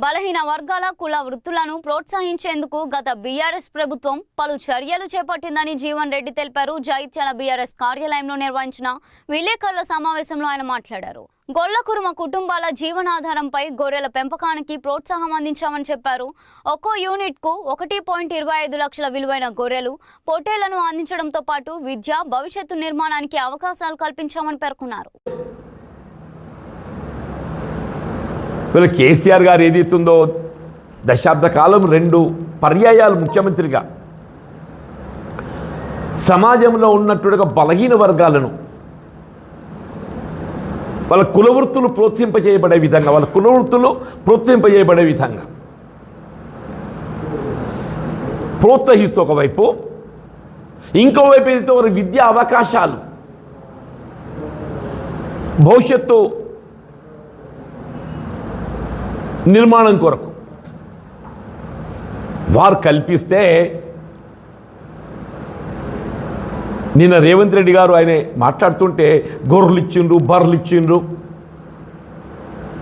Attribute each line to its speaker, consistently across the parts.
Speaker 1: బలహీన వర్గాల కుల వృత్తులను ప్రోత్సహించేందుకు గత బీఆర్ఎస్ ప్రభుత్వం పలు చర్యలు చేపట్టిందని జీవన్ రెడ్డి తెలిపారు. జైత్యాల బీఆర్ఎస్ కార్యాలయంలో నిర్వహించిన విలేకరుల సమావేశంలో ఆయన మాట్లాడారు. గొల్లకుర్మ కుటుంబాల జీవనాధారంపై గొర్రెల పెంపకానికి ప్రోత్సాహం అందించామని చెప్పారు. ఒక్కో యూనిట్కు 1.25 లక్షల విలువైన గొర్రెలు, పొట్టేళ్లను అందించడంతో పాటు విద్య, భవిష్యత్తు నిర్మాణానికి అవకాశాలు కల్పించామని పేర్కొన్నారు.
Speaker 2: వీళ్ళ కేసీఆర్ గారు ఏదైతుందో దశాబ్ద కాలం 2 పర్యాయాలు ముఖ్యమంత్రిగా సమాజంలో ఉన్నట్టుగా బలహీన వర్గాలను వాళ్ళ కులవృత్తులు ప్రోత్సహింపజేయబడే విధంగా ప్రోత్సహిస్తూ ఒకవైపు, ఇంకోవైపు ఏదైతే వారి విద్యా అవకాశాలు, భవిష్యత్తు నిర్మాణం కొరకు వారు కల్పిస్తే నిన్న రేవంత్ రెడ్డి గారు ఆయన మాట్లాడుతుంటే గొర్రెలు ఇచ్చిండ్రు, బర్రెలు ఇచ్చిండ్రు,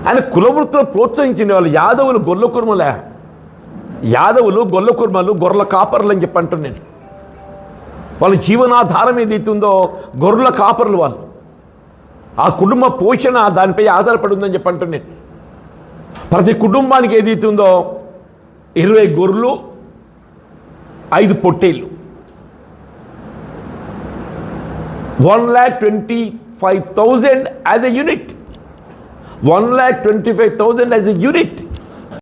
Speaker 2: ఆయన కులవృత్తులు ప్రోత్సహించింది. వాళ్ళు యాదవులు గొల్లకుర్మలు గొర్రెల కాపర్లు అని చెప్పి అంటున్నాను. వాళ్ళ జీవనాధారం ఏదైతుందో గొర్రెల కాపర్లు, వాళ్ళు ఆ కుటుంబ పోషణ దానిపై ఆధారపడి ఉందని చెప్పి అంటున్నాను. ప్రతి కుటుంబానికి ఏదైతుందో 20 గొర్రెలు, 5 పొట్టేళ్ళు, 1,25,000 as a unit. 1,25,000 as a unit.